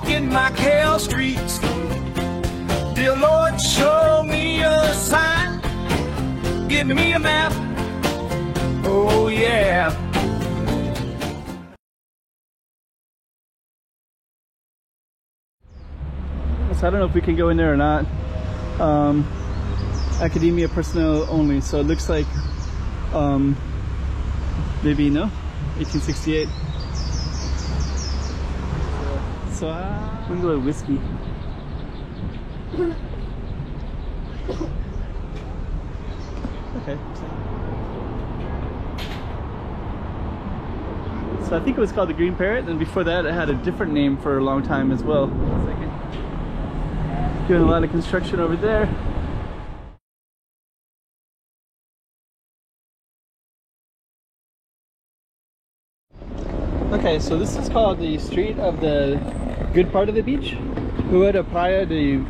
walking my Cal streets. Dear Lord, show me a sign, give me a map, oh yeah. So I don't know if we can go in there or not. Academia personnel only, so it looks like maybe no, 1868. So I'm gonna go with whiskey. Okay. So I think it was called the Green Parrot, and before that it had a different name for a long time as well. Doing a lot of construction over there. Okay, so this is called the street of the good part of the beach, Rua da Praia do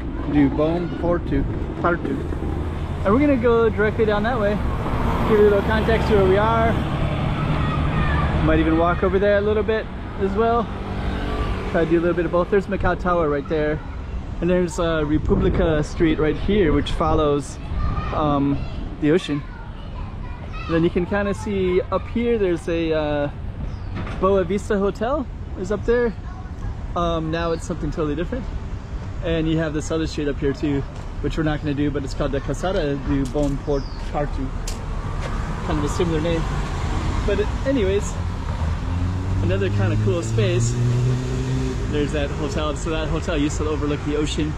Bom Porto. And we're gonna go directly down that way. Give you a little context to where we are. Might even walk over there a little bit as well. Try to do a little bit of both. There's Macau Tower right there. And there's Republica Street right here, which follows the ocean. And then you can kind of see up here, there's a Boa Vista Hotel is up there. Now it's something totally different. And you have this other street up here too, which we're not going to do, but it's called the Calçada do Bom Porto. Kind of a similar name. But anyways, another kind of cool space. There's that hotel. So that hotel used to overlook the ocean.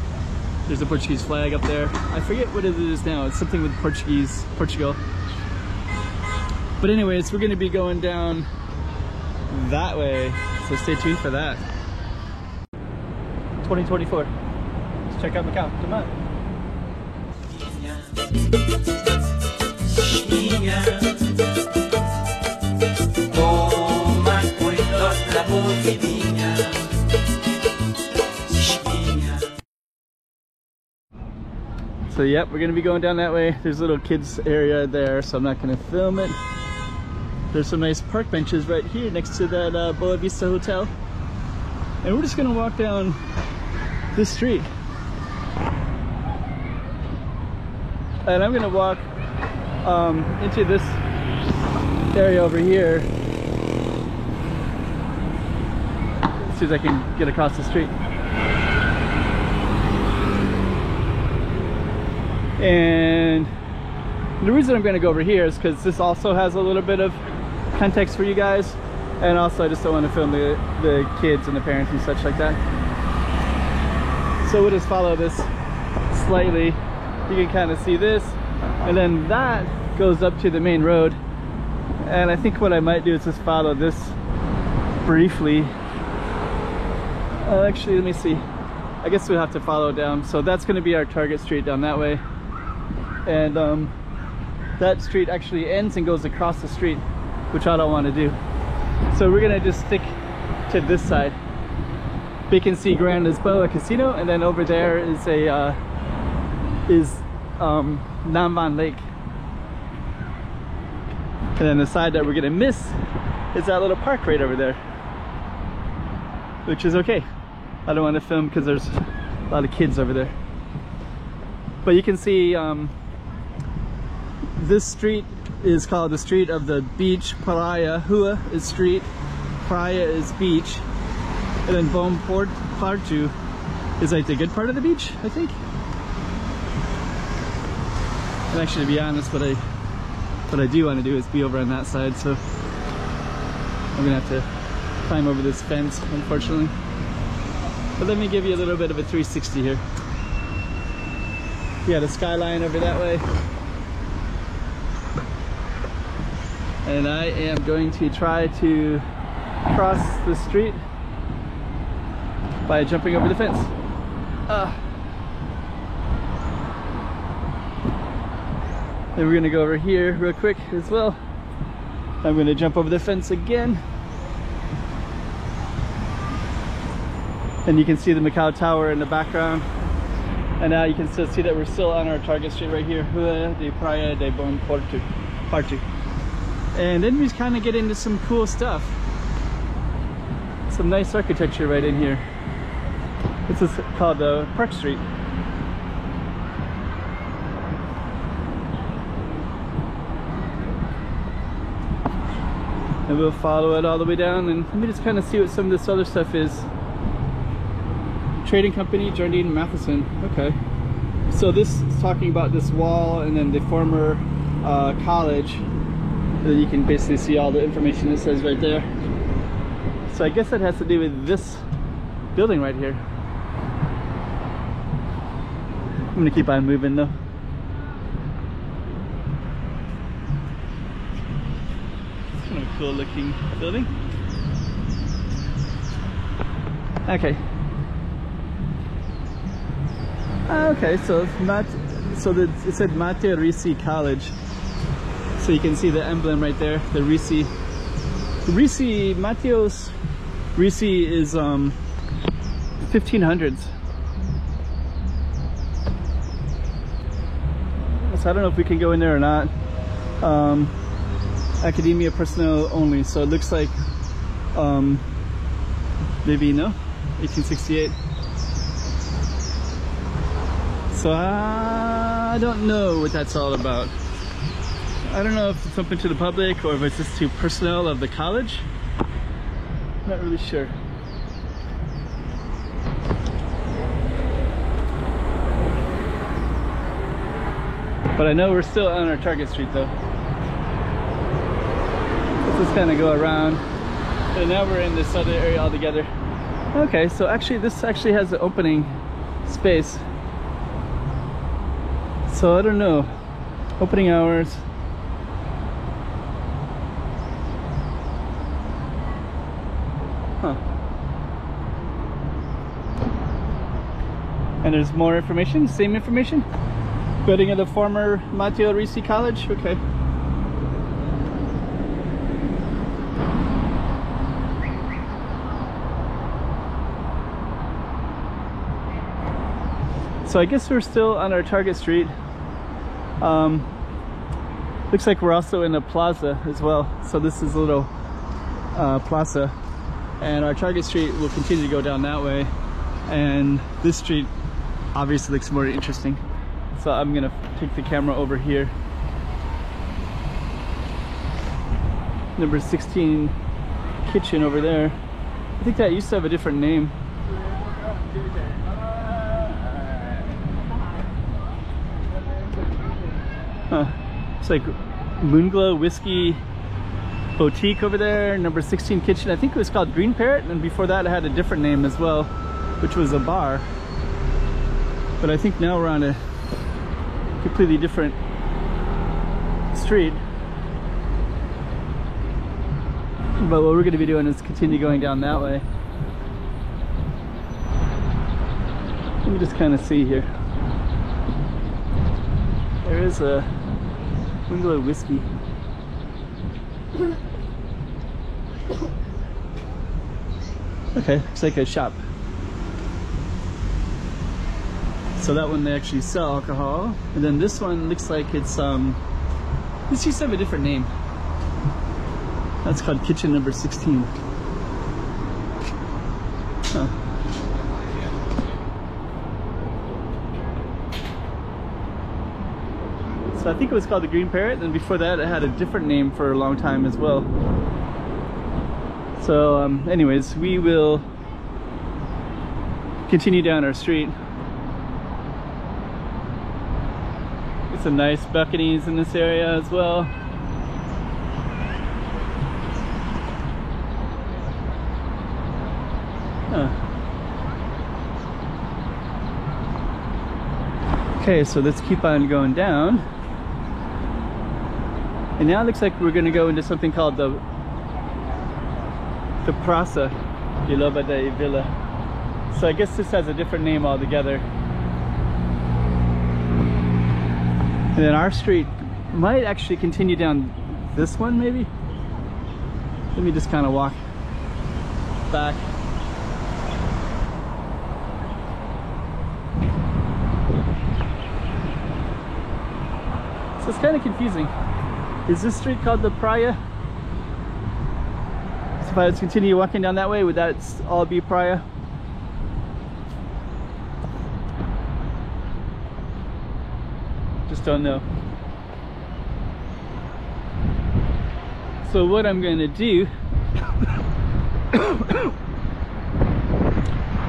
There's a Portuguese flag up there. I forget what it is now. It's something with Portugal. But anyways, we're going to be going down that way, so stay tuned for that. 2024. Let's check out Macau. Come on. So yep, we're gonna be going down that way. There's a little kids area there, so I'm not gonna film it. There's some nice park benches right here next to that Boa Vista Hotel. And we're just gonna walk down this street. And I'm gonna walk into this area over here. As soon as I can get across the street. And the reason I'm gonna go over here is because this also has a little bit of context for you guys, and also I just don't want to film the kids and the parents and such like that. So we'll just follow this slightly. You can kind of see this, and then that goes up to the main road. And I think what I might do is just follow this briefly. Actually, let me see. I guess we'll have to follow down. So that's going to be our target street down that way. And that street actually ends and goes across the street, which I don't want to do. So we're gonna just stick to this side. We can see Grand Lisboa Casino, and then over there is a Namban Lake. And then the side that we're gonna miss is that little park right over there, which is okay. I don't want to film because there's a lot of kids over there. But you can see this street is called the street of the beach. Praia, Rua is street, Praia is beach, and then Bom Porto is like the good part of the beach, I think. And actually, to be honest, what I do want to do is be over on that side, so I'm gonna have to climb over this fence, unfortunately. But let me give you a little bit of a 360 here. We got a skyline over that way. And I am going to try to cross the street by jumping over the fence. Then we're gonna go over here real quick as well. I'm gonna jump over the fence again. And you can see the Macau Tower in the background. And now you can still see that we're still on our target street right here, Rua da Praia do Bom Porto. And then we kind of get into some cool stuff. Some nice architecture right in here. This is called Park Street. And we'll follow it all the way down, and let me just kind of see what some of this other stuff is. Trading company, Jardine Matheson. Okay. So this is talking about this wall and then the former college. You can basically see all the information it says right there. So I guess that has to do with this building right here. I'm gonna keep on moving though. It's kind of a cool looking building. Okay. Okay, so it's not, it said Matteo Ricci College. So you can see the emblem right there, the Ricci. Matteo's Ricci is 1500s. So I don't know if we can go in there or not. Academia personnel only, so it looks like maybe no, 1868. So I don't know what that's all about. I don't know if it's open to the public or if it's just to personnel of the college. Not really sure. But I know we're still on our target street though. Let's just kind of go around. And now we're in this other area altogether. Okay, so actually this actually has an opening space. So I don't know. Opening hours. Huh. And there's more information, same information. Building of the former Matteo Ricci College. Okay. So I guess we're still on our target street. Looks like we're also in a plaza as well. So this is a little plaza, and our target street will continue to go down that way. And this street obviously looks more interesting. So I'm gonna take the camera over here. Number 16 kitchen over there. I think that used to have a different name. Huh. It's like Moonglow Whiskey Boutique over there. Number 16 kitchen. I think it was called Green Parrot, and before that it had a different name as well, which was a bar. But I think now we're on a completely different street. But what we're going to be doing is continue going down that way. Let me just kind of see here. There is a Moonglow Whiskey. Okay, looks like a shop. So that one they actually sell alcohol, and then this one looks like it's this used to have a different name. That's called kitchen number 16. Huh. So I think it was called the Green Parrot, and before that it had a different name for a long time as well. So anyways, we will continue down our street. Get some nice balconies in this area as well. Huh. Okay, so let's keep on going down. And now it looks like we're going to go into something called the Praça di Loba da Vila. So I guess this has a different name altogether. And then our street might actually continue down this one, maybe. Let me just kind of walk back. So it's kind of confusing. Is this street called the Praia? So if I was to continue walking down that way, would that all be Praia? don't know. So what I'm going to do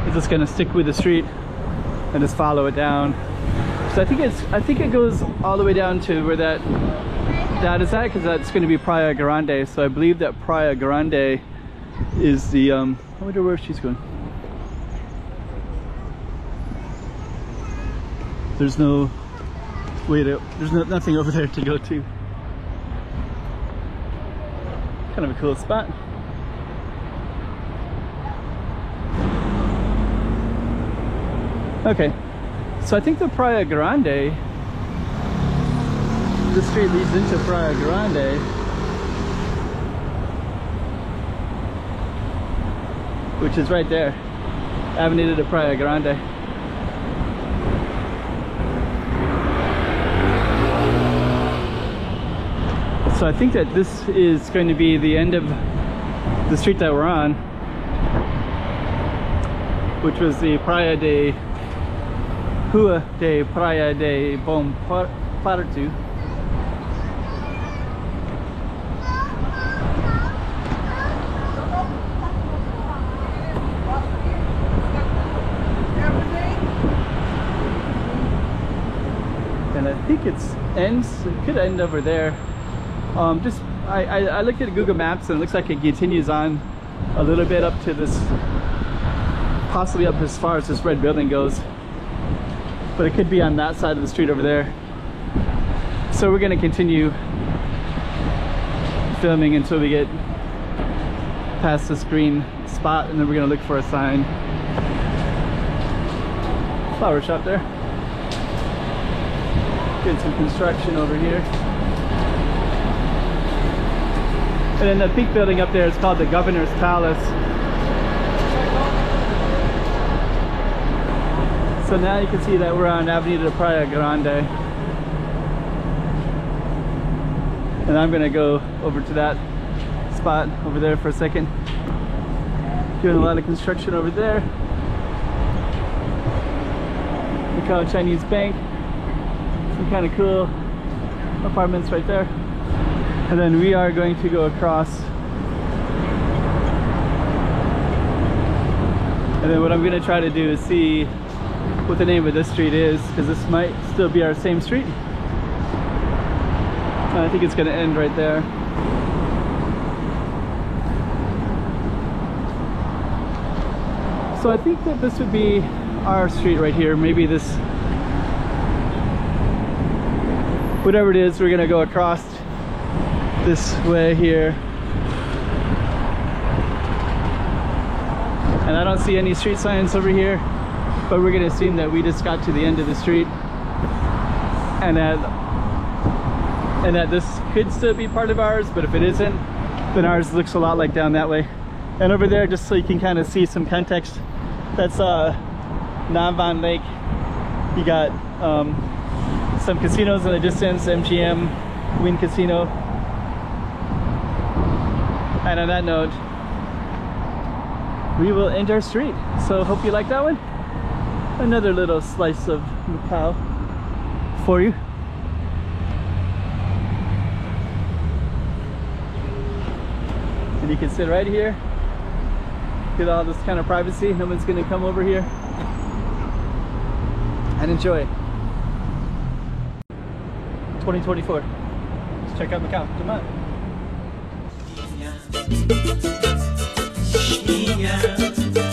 is just going to stick with the street and just follow it down. So I think it goes all the way down to where that is at, because that's going to be Praia Grande. So I believe that Praia Grande is the I wonder where she's going. There's no way to, there's nothing over there to go to. Kind of a cool spot. Okay, so I think the Praia Grande, the street leads into Praia Grande, which is right there, Avenida de Praia Grande. So I think that this is going to be the end of the street that we're on, which was the Praia de Rua de Praia de Bom Parto. And I think it could end over there. I looked at Google Maps and it looks like it continues on a little bit up to this, possibly up as far as this red building goes, but it could be on that side of the street over there. So we're going to continue filming until we get past this green spot, and then we're going to look for a sign. Flower shop there. Get some construction over here. And then the pink building up there is called the Governor's Palace. So now you can see that we're on Avenida de Praia Grande. And I'm gonna go over to that spot over there for a second. Doing a lot of construction over there. Macau Chinese Bank. Some kind of cool apartments right there. And then we are going to go across. And then what I'm going to try to do is see what the name of this street is, because this might still be our same street. And I think it's going to end right there. So I think that this would be our street right here. Maybe this, whatever it is, we're going to go across this way here. And I don't see any street signs over here, but we're gonna assume that we just got to the end of the street, and that this could still be part of ours, but if it isn't, then ours looks a lot like down that way. And over there, just so you can kind of see some context, that's Nam Van Lake. You got some casinos in the distance, MGM, Wynn Casino. And on that note, we will end our street. So hope you like that one. Another little slice of Macau for you. And you can sit right here, get all this kind of privacy. No one's gonna come over here, and enjoy it. 2024. Let's check out Macau. Come on. Yeah.